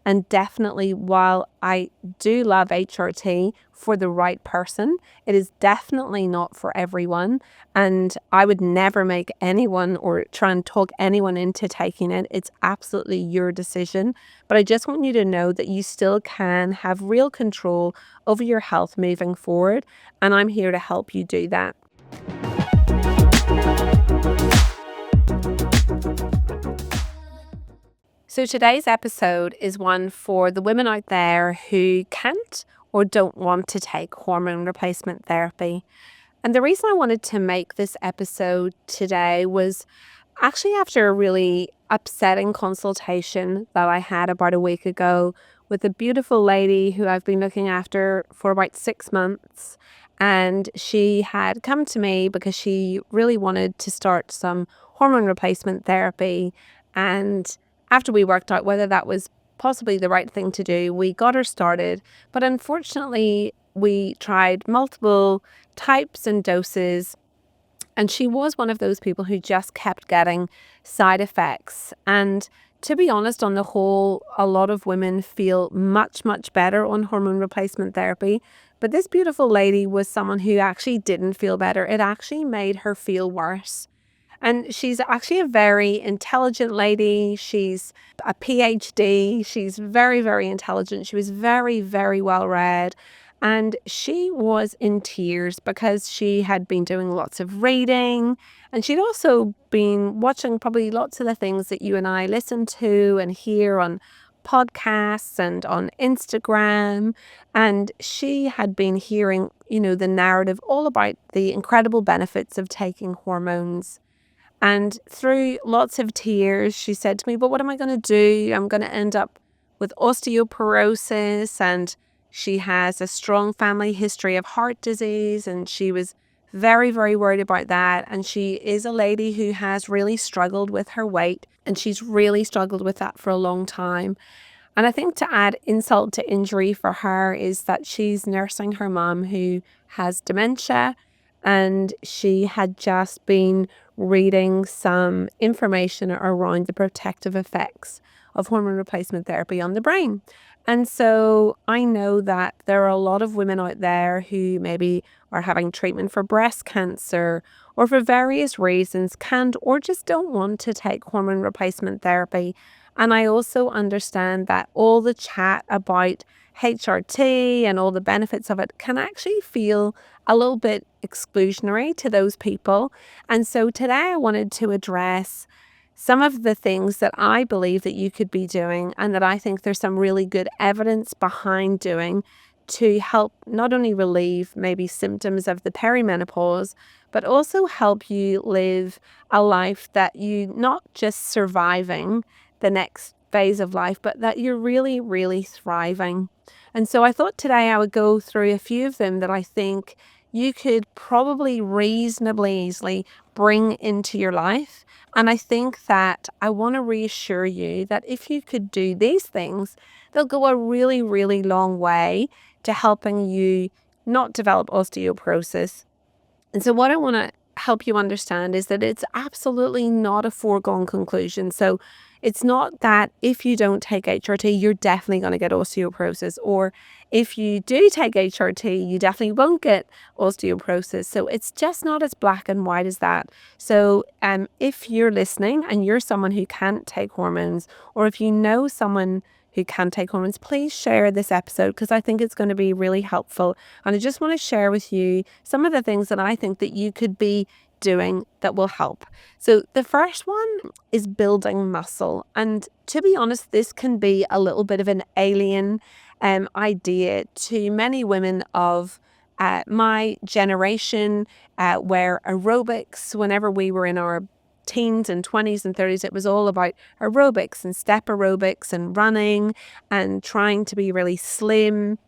And definitely, while I do love HRT for the right person, it is definitely not for everyone. And I would never make anyone or try and talk anyone into taking it. It's absolutely your decision. But I just want you to know that you still can have real control over your health moving forward. And I'm here to help you do that. So today's episode is one for the women out there who can't or don't want to take hormone replacement therapy. And the reason I wanted to make this episode today was actually after a really upsetting consultation that I had about a week ago with a beautiful lady who I've been looking after for about 6 months. And she had come to me because she really wanted to start some hormone replacement therapy. And after we worked out whether that was possibly the right thing to do, we got her started. But unfortunately, we tried multiple types and doses, and she was one of those people who just kept getting side effects. And to be honest, on the whole, a lot of women feel much, much better on hormone replacement therapy. But this beautiful lady was someone who actually didn't feel better. It actually made her feel worse. And she's actually a very intelligent lady. She's a PhD. She's very, very intelligent. She was very, very well read. And she was in tears because she had been doing lots of reading. And she'd also been watching probably lots of the things that you and I listen to and hear on podcasts and on Instagram. And she had been hearing, the narrative all about the incredible benefits of taking hormones. And through lots of tears, she said to me, but what am I going to do? I'm going to end up with osteoporosis. And she has a strong family history of heart disease. And she was very, very worried about that. And she is a lady who has really struggled with her weight. And she's really struggled with that for a long time. And I think to add insult to injury for her is that she's nursing her mom who has dementia. And she had just been reading some information around the protective effects of hormone replacement therapy on the brain. And so I know that there are a lot of women out there who maybe are having treatment for breast cancer or for various reasons can't or just don't want to take hormone replacement therapy. And I also understand that all the chat about HRT and all the benefits of it can actually feel a little bit exclusionary to those people. And so today I wanted to address some of the things that I believe that you could be doing and that I think there's some really good evidence behind doing to help not only relieve maybe symptoms of the perimenopause, but also help you live a life that you not just surviving the next phase of life, but that you're really, really thriving. And so I thought today I would go through a few of them that I think you could probably reasonably easily bring into your life. And I think that I want to reassure you that if you could do these things, they'll go a really, really long way to helping you not develop osteoporosis. And so what I want to help you understand is that it's absolutely not a foregone conclusion. So it's not that if you don't take HRT, you're definitely going to get osteoporosis, or if you do take HRT, you definitely won't get osteoporosis. So it's just not as black and white as that. So if you're listening and you're someone who can't take hormones, or if you know someone who can take hormones, please share this episode because I think it's going to be really helpful. And I just want to share with you some of the things that I think that you could be doing that will help. So the first one is building muscle. And to be honest, this can be a little bit of an alien idea to many women of my generation, where aerobics, whenever we were in our teens and 20s and 30s, it was all about aerobics and step aerobics and running and trying to be really slim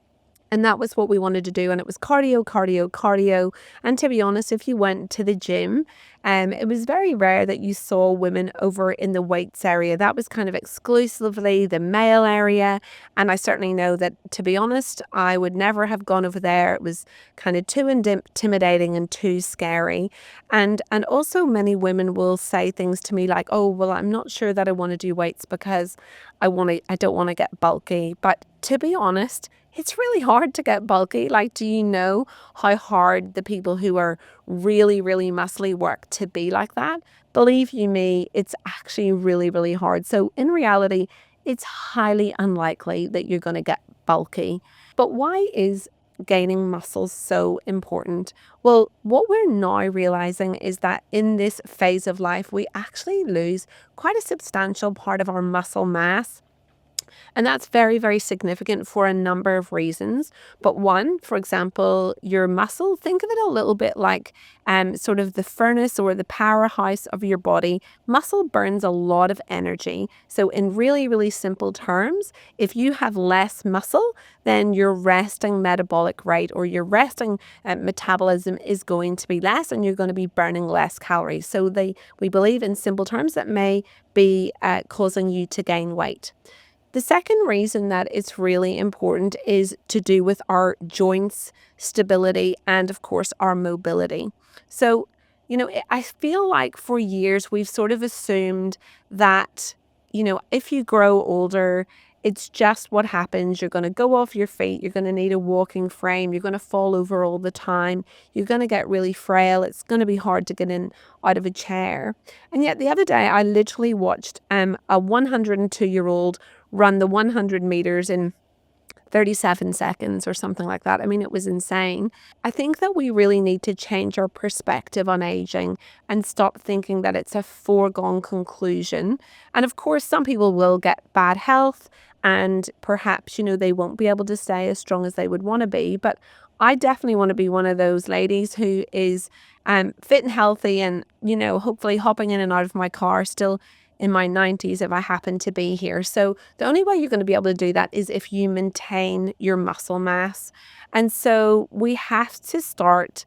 And that was what we wanted to do. And it was cardio, cardio, cardio. And to be honest, if you went to the gym, it was very rare that you saw women over in the weights area. That was kind of exclusively the male area. And I certainly know that, to be honest, I would never have gone over there. It was kind of too intimidating and too scary. And also many women will say things to me like, oh, well, I'm not sure that I want to do weights because I don't want to get bulky. But to be honest, it's really hard to get bulky. Like, do you know how hard the people who are really, really muscly work to be like that? Believe you me, it's actually really, really hard. So in reality, it's highly unlikely that you're going to get bulky. But why is gaining muscles so important? Well, what we're now realizing is that in this phase of life, we actually lose quite a substantial part of our muscle mass. And that's very, very significant for a number of reasons. But one, for example, your muscle, think of it a little bit like sort of the furnace or the powerhouse of your body. Muscle burns a lot of energy. So in really, really simple terms, if you have less muscle, then your resting metabolic rate or your resting metabolism is going to be less and you're going to be burning less calories. So we believe in simple terms that may be causing you to gain weight. The second reason that it's really important is to do with our joints, stability, and of course, our mobility. So, I feel like for years we've sort of assumed that, if you grow older, it's just what happens. You're going to go off your feet. You're going to need a walking frame. You're going to fall over all the time. You're going to get really frail. It's going to be hard to get in out of a chair. And yet the other day, I literally watched a 102-year-old run the 100 meters in 37 seconds or something like that. I mean, it was insane. I think that we really need to change our perspective on aging and stop thinking that it's a foregone conclusion. And of course, some people will get bad health and perhaps, they won't be able to stay as strong as they would want to be. But I definitely want to be one of those ladies who is fit and healthy and, hopefully hopping in and out of my car still in my 90s if I happen to be here. So the only way you're going to be able to do that is if you maintain your muscle mass. And so we have to start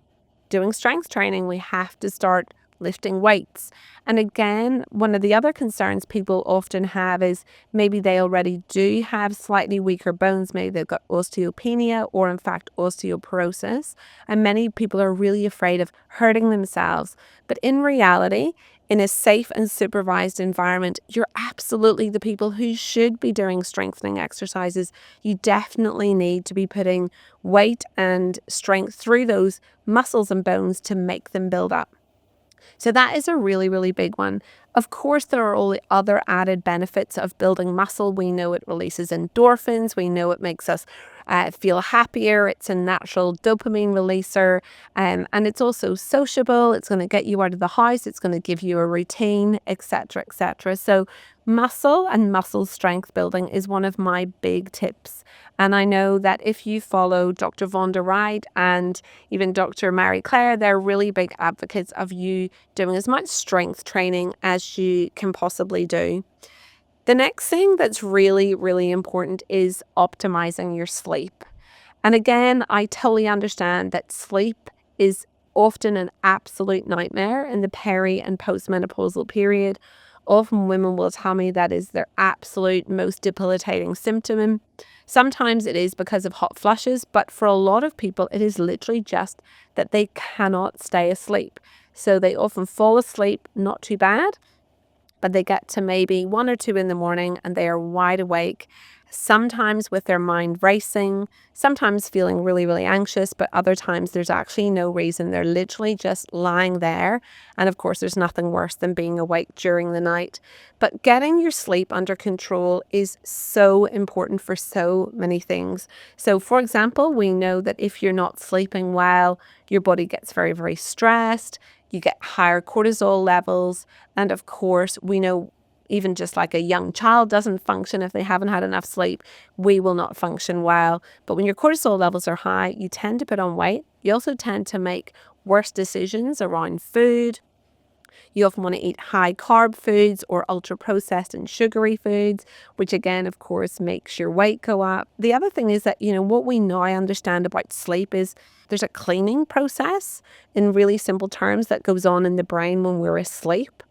doing strength training. We have to start lifting weights. And again, one of the other concerns people often have is maybe they already do have slightly weaker bones. Maybe they've got osteopenia or in fact osteoporosis. And many people are really afraid of hurting themselves. But in reality, in a safe and supervised environment, you're absolutely the people who should be doing strengthening exercises. You definitely need to be putting weight and strength through those muscles and bones to make them build up. So that is a really, really big one. Of course, there are all the other added benefits of building muscle. We know it releases endorphins. We know it makes us feel happier. It's a natural dopamine releaser. And it's also sociable. It's going to get you out of the house. It's going to give you a routine, etc., etc. So muscle and muscle strength building is one of my big tips. And I know that if you follow Dr. Von der Ride and even Dr. Marie Claire, they're really big advocates of you doing as much strength training as you can possibly do. The next thing that's really, really important is optimizing your sleep. And again, I totally understand that sleep is often an absolute nightmare in the peri and postmenopausal period. Often women will tell me that is their absolute most debilitating symptom. Sometimes it is because of hot flushes, but for a lot of people, it is literally just that they cannot stay asleep. So they often fall asleep, not too bad, but they get to maybe 1 or 2 in the morning and they are wide awake, sometimes with their mind racing, sometimes feeling really, really anxious, but other times there's actually no reason. They're literally just lying there. And of course, there's nothing worse than being awake during the night. But getting your sleep under control is so important for so many things. So for example, we know that if you're not sleeping well, your body gets very, very stressed. You get higher cortisol levels. And of course, we know even just like a young child doesn't function if they haven't had enough sleep, we will not function well. But when your cortisol levels are high, you tend to put on weight. You also tend to make worse decisions around food. You often want to eat high carb foods or ultra processed and sugary foods, which again, of course, makes your weight go up. The other thing is that, what we now understand about sleep is there's a cleaning process in really simple terms that goes on in the brain when we're asleep.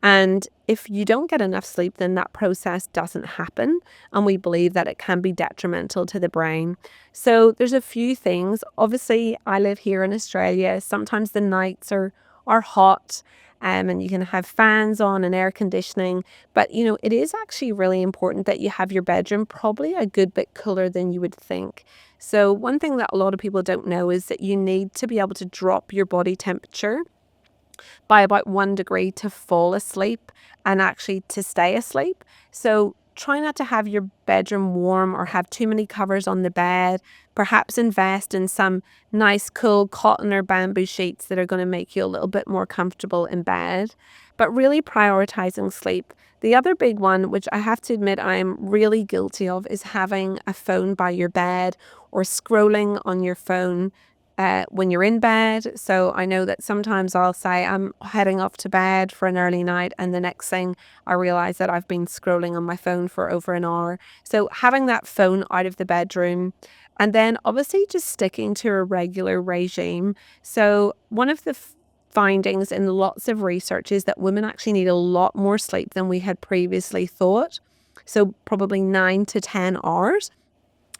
And if you don't get enough sleep, then that process doesn't happen. And we believe that it can be detrimental to the brain. So there's a few things. Obviously, I live here in Australia. Sometimes the nights are hot, and you can have fans on and air conditioning. But, it is actually really important that you have your bedroom probably a good bit cooler than you would think. So one thing that a lot of people don't know is that you need to be able to drop your body temperature by about 1 degree to fall asleep and actually to stay asleep. So try not to have your bedroom warm or have too many covers on the bed. Perhaps invest in some nice, cool cotton or bamboo sheets that are going to make you a little bit more comfortable in bed. But really prioritizing sleep. The other big one, which I have to admit I'm really guilty of, is having a phone by your bed or scrolling on your phone when you're in bed. So I know that sometimes I'll say I'm heading off to bed for an early night, and the next thing I realize that I've been scrolling on my phone for over an hour. So having that phone out of the bedroom, and then obviously just sticking to a regular regime. So one of the findings in lots of research is that women actually need a lot more sleep than we had previously thought. So probably 9 to 10 hours.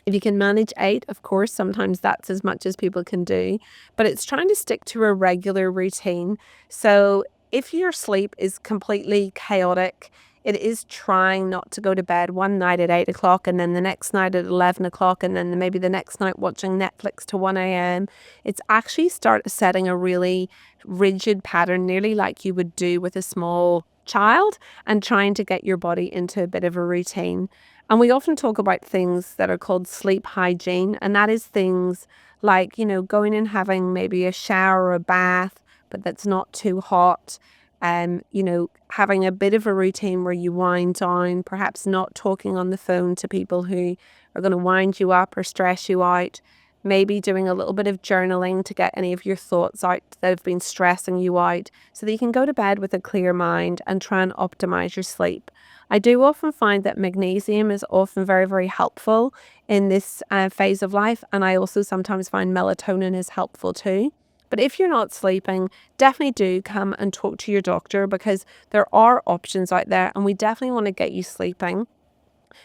If you can manage 8, of course, sometimes that's as much as people can do, but it's trying to stick to a regular routine. So if your sleep is completely chaotic, it is trying not to go to bed one night at 8 o'clock and then the next night at 11 o'clock and then maybe the next night watching Netflix to 1 a.m. It's actually start setting a really rigid pattern, nearly like you would do with a small child, and trying to get your body into a bit of a routine. And we often talk about things that are called sleep hygiene, and that is things like, going and having maybe a shower or a bath, but that's not too hot. Having a bit of a routine where you wind down, perhaps not talking on the phone to people who are going to wind you up or stress you out. Maybe doing a little bit of journaling to get any of your thoughts out that have been stressing you out so that you can go to bed with a clear mind and try and optimize your sleep. I do often find that magnesium is often very, very helpful in this phase of life. And I also sometimes find melatonin is helpful too. But if you're not sleeping, definitely do come and talk to your doctor, because there are options out there and we definitely want to get you sleeping,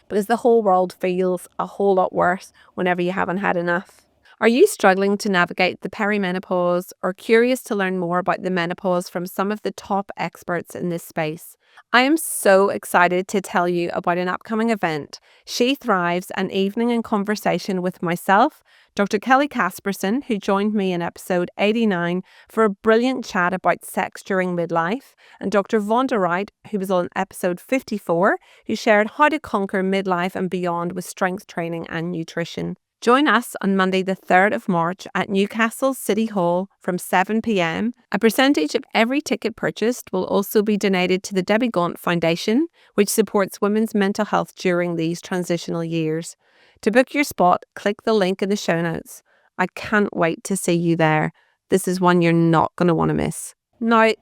because the whole world feels a whole lot worse whenever you haven't had enough. Are you struggling to navigate the perimenopause or curious to learn more about the menopause from some of the top experts in this space? I am so excited to tell you about an upcoming event, She Thrives, an evening in conversation with myself, Dr. Kelly Casperson, who joined me in episode 89 for a brilliant chat about sex during midlife, and Dr. Vonda Wright, who was on episode 54, who shared how to conquer midlife and beyond with strength training and nutrition. Join us on Monday the 3rd of March at Newcastle City Hall from 7 p.m. A percentage of every ticket purchased will also be donated to the Debbie Gaunt Foundation, which supports women's mental health during these transitional years. To book your spot, click the link in the show notes. I can't wait to see you there. This is one you're not going to want to miss. Now,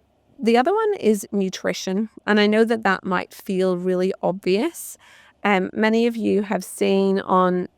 the other one is nutrition, and I know that that might feel really obvious. Many of you have seen on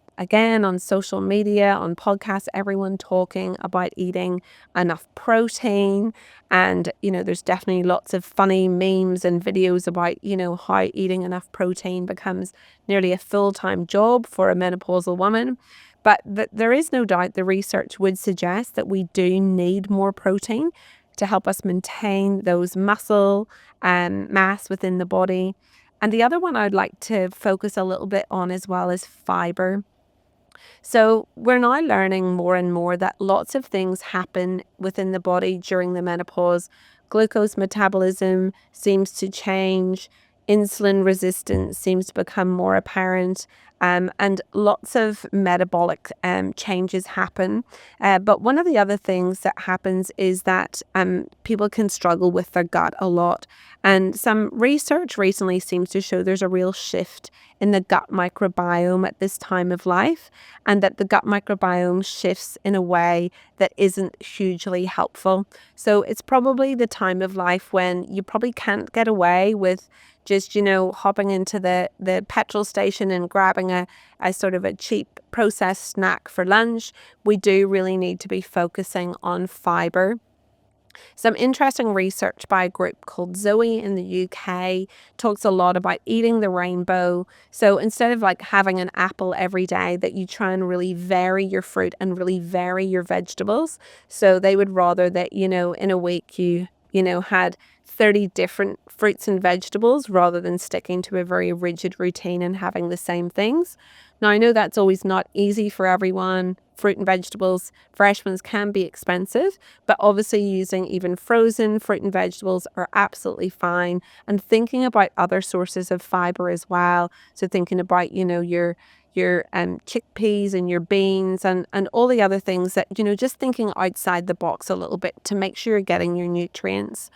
social media, on podcasts, everyone talking about eating enough protein. And, there's definitely lots of funny memes and videos about, how eating enough protein becomes nearly a full-time job for a menopausal woman. But there is no doubt the research would suggest that we do need more protein to help us maintain those muscle and mass within the body. And the other one I'd like to focus a little bit on as well is fiber. So we're now learning more and more that lots of things happen within the body during the menopause. Glucose metabolism seems to change. Insulin resistance seems to become more apparent. and lots of metabolic changes happen. But one of the other things that happens is that people can struggle with their gut a lot. And some research recently seems to show there's a real shift in the gut microbiome at this time of life, and that the gut microbiome shifts in a way that isn't hugely helpful. So it's probably the time of life when you probably can't get away with just, hopping into the petrol station and grabbing a sort of a cheap processed snack for lunch. We do really need to be focusing on fiber. Some interesting research by a group called Zoe in the UK talks a lot about eating the rainbow. So instead of like having an apple every day, that you try and really vary your fruit and really vary your vegetables. So they would rather that, in a week had 30 different fruits and vegetables rather than sticking to a very rigid routine and having the same things. Now, I know that's always not easy for everyone. Fruit and vegetables, fresh ones can be expensive, but obviously using even frozen fruit and vegetables are absolutely fine. And thinking about other sources of fiber as well. So thinking about, your chickpeas and your beans and all the other things that, just thinking outside the box a little bit to make sure you're getting your nutrients.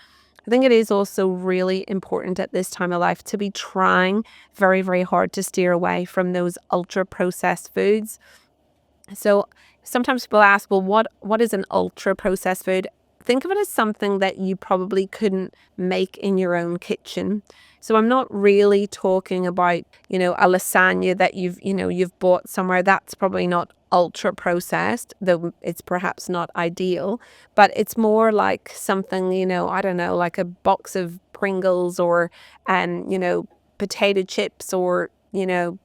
I think it is also really important at this time of life to be trying very, very hard to steer away from those ultra processed foods. So sometimes people ask, well, what is an ultra processed food? Think of it as something that you probably couldn't make in your own kitchen. So I'm not really talking about, a lasagna that you've bought somewhere. That's probably not ultra processed, though it's perhaps not ideal, but it's more like something, I don't know, like a box of Pringles or, potato chips or,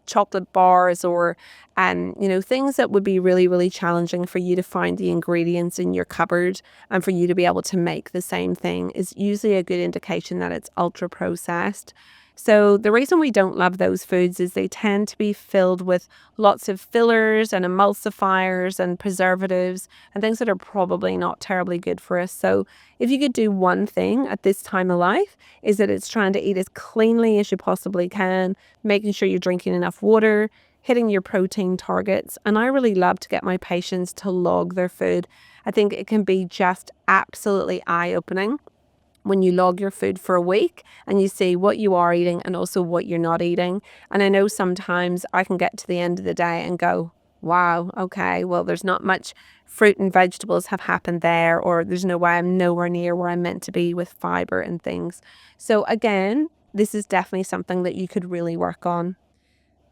chocolate bars or, things that would be really, really challenging for you to find the ingredients in your cupboard and for you to be able to make the same thing is usually a good indication that it's ultra processed. So the reason we don't love those foods is they tend to be filled with lots of fillers and emulsifiers and preservatives and things that are probably not terribly good for us. So if you could do one thing at this time of life, is that it's trying to eat as cleanly as you possibly can, making sure you're drinking enough water, hitting your protein targets. And I really love to get my patients to log their food. I think it can be just absolutely eye-opening when you log your food for a week and you see what you are eating and also what you're not eating. And I know sometimes I can get to the end of the day and go, wow, okay, well, there's not much fruit and vegetables have happened there, or there's no way I'm nowhere near where I'm meant to be with fiber and things. So again, this is definitely something that you could really work on.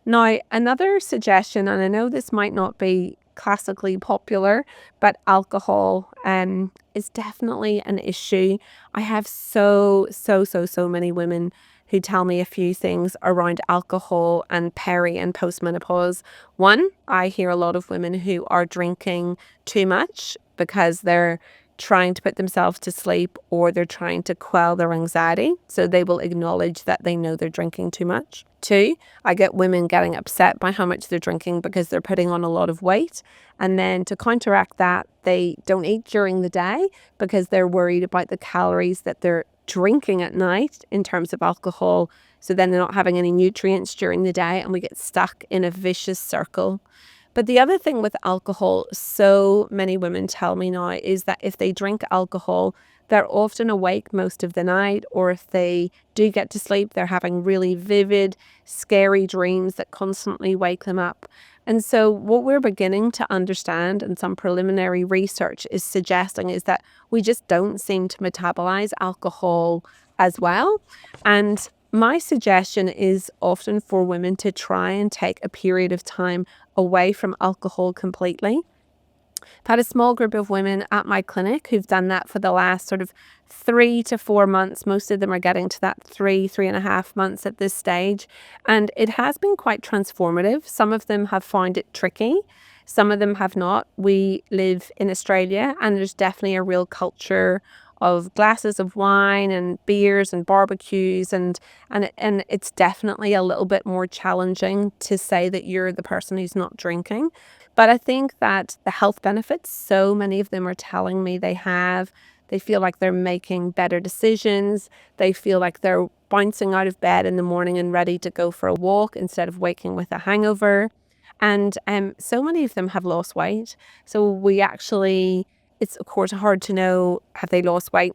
Now, another suggestion, and I know this might not be classically popular, but alcohol is definitely an issue. I have so many women who tell me a few things around alcohol and peri and postmenopause. One, I hear a lot of women who are drinking too much because they're trying to put themselves to sleep or they're trying to quell their anxiety. So they will acknowledge that they know they're drinking too much. Two, I get women getting upset by how much they're drinking because they're putting on a lot of weight. And then to counteract that, they don't eat during the day because they're worried about the calories that they're drinking at night in terms of alcohol. So then they're not having any nutrients during the day and we get stuck in a vicious circle. But the other thing with alcohol, so many women tell me now, is that if they drink alcohol, they're often awake most of the night, or if they do get to sleep, they're having really vivid, scary dreams that constantly wake them up. And so what we're beginning to understand, and some preliminary research is suggesting, is that we just don't seem to metabolize alcohol as well. And my suggestion is often for women to try and take a period of time away from alcohol completely. I've had a small group of women at my clinic who've done that for the last sort of 3 to 4 months. Most of them are getting to that 3.5 months at this stage. And it has been quite transformative. Some of them have found it tricky. Some of them have not. We live in Australia and there's definitely a real culture of glasses of wine and beers and barbecues and it's definitely a little bit more challenging to say that you're the person who's not drinking. But I think that the health benefits, so many of them are telling me they have, They feel like they're making better decisions. They feel like they're bouncing out of bed in the morning and ready to go for a walk instead of waking with a hangover. And so many of them have lost weight. So it's of course hard to know, have they lost weight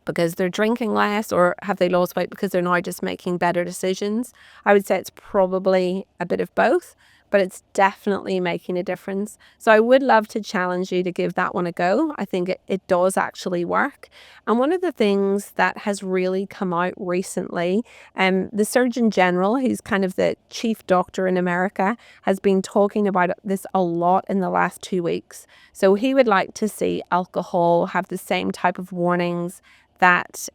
because they're drinking less, or have they lost weight because they're now just making better decisions? I would say it's probably a bit of both, but it's definitely making a difference. So I would love to challenge you to give that one a go. I think it does actually work. And one of the things that has really come out recently, the Surgeon General, who's kind of the chief doctor in America, has been talking about this a lot in the last 2 weeks. So he would like to see alcohol have the same type of warnings that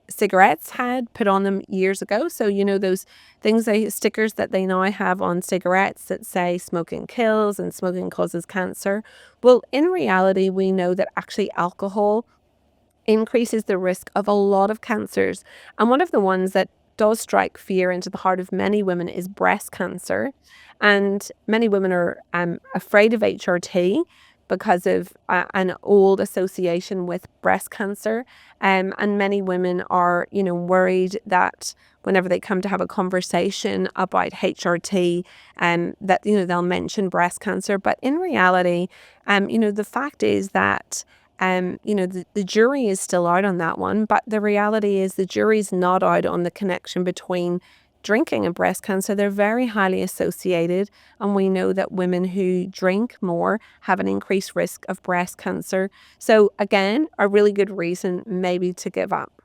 cigarettes had put on them years ago. So, those stickers that they now have on cigarettes that say smoking kills and smoking causes cancer. Well, in reality, we know that actually alcohol increases the risk of a lot of cancers. And one of the ones that does strike fear into the heart of many women is breast cancer. And many women are afraid of HRT because of an old association with breast cancer. And many women are, worried that whenever they come to have a conversation about HRT, that, they'll mention breast cancer. But in reality, the fact is that the jury is still out on that one, but the reality is the jury's not out on the connection between drinking and breast cancer. They're very highly associated, and we know that women who drink more have an increased risk of breast cancer. So again, a really good reason maybe to give up.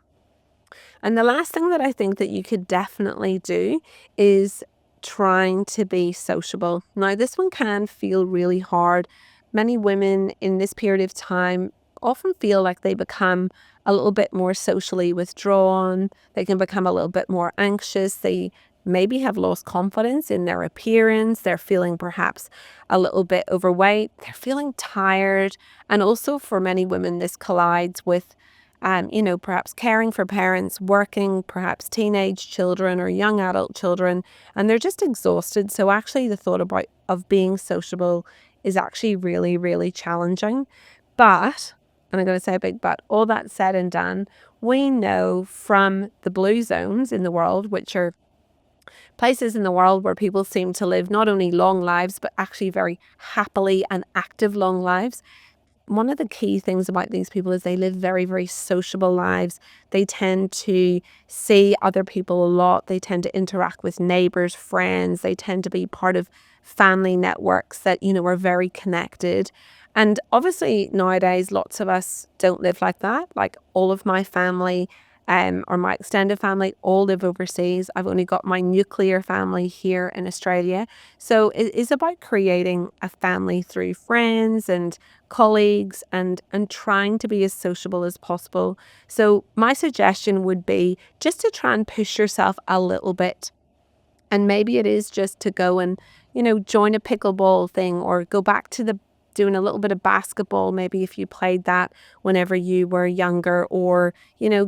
And the last thing that I think that you could definitely do is trying to be sociable. Now, this one can feel really hard. Many women in this period of time often feel like they become a little bit more socially withdrawn. They can become a little bit more anxious. They maybe have lost confidence in their appearance. They're feeling perhaps a little bit overweight. They're feeling tired. And also for many women, this collides with perhaps caring for parents, working, perhaps teenage children or young adult children, and they're just exhausted. So actually the thought of being sociable is actually really, really challenging. But, and I'm going to say a big but, all that said and done, we know from the blue zones in the world, which are places in the world where people seem to live not only long lives, but actually very happily and active long lives. One of the key things about these people is they live very, very sociable lives. They tend to see other people a lot. They tend to interact with neighbors, friends. They tend to be part of family networks that, are very connected. And obviously nowadays, lots of us don't live like that. Like all of my family or my extended family all live overseas. I've only got my nuclear family here in Australia. So it is about creating a family through friends and colleagues and trying to be as sociable as possible. So my suggestion would be just to try and push yourself a little bit. And maybe it is just to go and, join a pickleball thing or go back to doing a little bit of basketball, maybe if you played that whenever you were younger, or,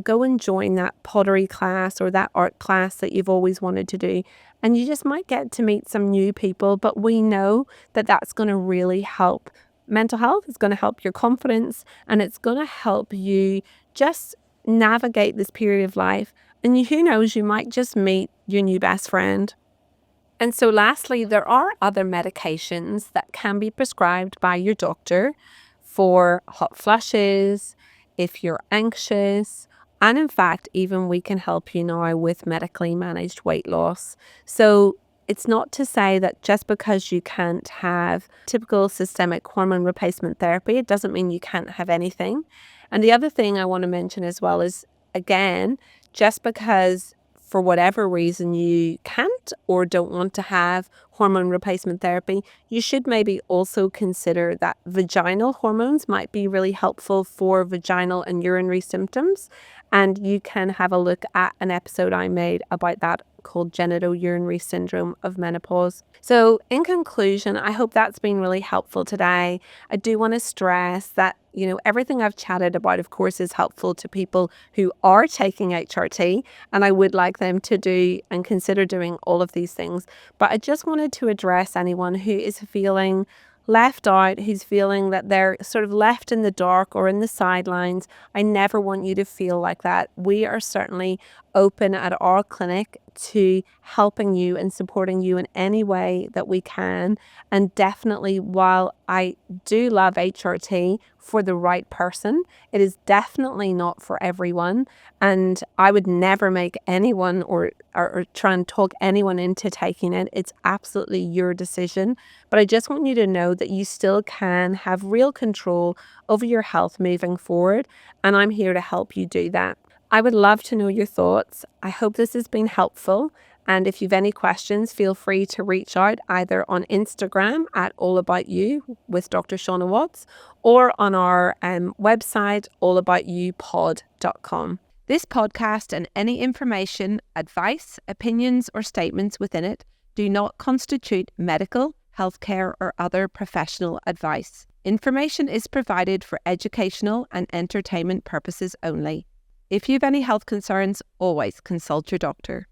go and join that pottery class or that art class that you've always wanted to do. And you just might get to meet some new people, but we know that that's going to really help mental health. It's going to help your confidence, and it's going to help you just navigate this period of life. And who knows, you might just meet your new best friend. And so lastly, there are other medications that can be prescribed by your doctor for hot flushes, if you're anxious, and in fact, even we can help you now with medically managed weight loss. So it's not to say that just because you can't have typical systemic hormone replacement therapy, it doesn't mean you can't have anything. And the other thing I want to mention as well is, again, just because for whatever reason you can't or don't want to have hormone replacement therapy, you should maybe also consider that vaginal hormones might be really helpful for vaginal and urinary symptoms. And you can have a look at an episode I made about that called genitourinary syndrome of menopause. So in conclusion, I hope that's been really helpful today. I do want to stress that, everything I've chatted about, of course, is helpful to people who are taking HRT, and I would like them to do and consider doing all of these things. But I just wanted to address anyone who is feeling left out, who's feeling that they're sort of left in the dark or in the sidelines, I never want you to feel like that. We are certainly open at our clinic to helping you and supporting you in any way that we can. And definitely, while I do love HRT for the right person, it is definitely not for everyone. And I would never make anyone or try and talk anyone into taking it. It's absolutely your decision. But I just want you to know that you still can have real control over your health moving forward. And I'm here to help you do that. I would love to know your thoughts. I hope this has been helpful. And if you've any questions, feel free to reach out either on Instagram at All About You with Dr. Shauna Watts or on our website, allaboutyoupod.com. This podcast and any information, advice, opinions, or statements within it do not constitute medical, healthcare, or other professional advice. Information is provided for educational and entertainment purposes only. If you have any health concerns, always consult your doctor.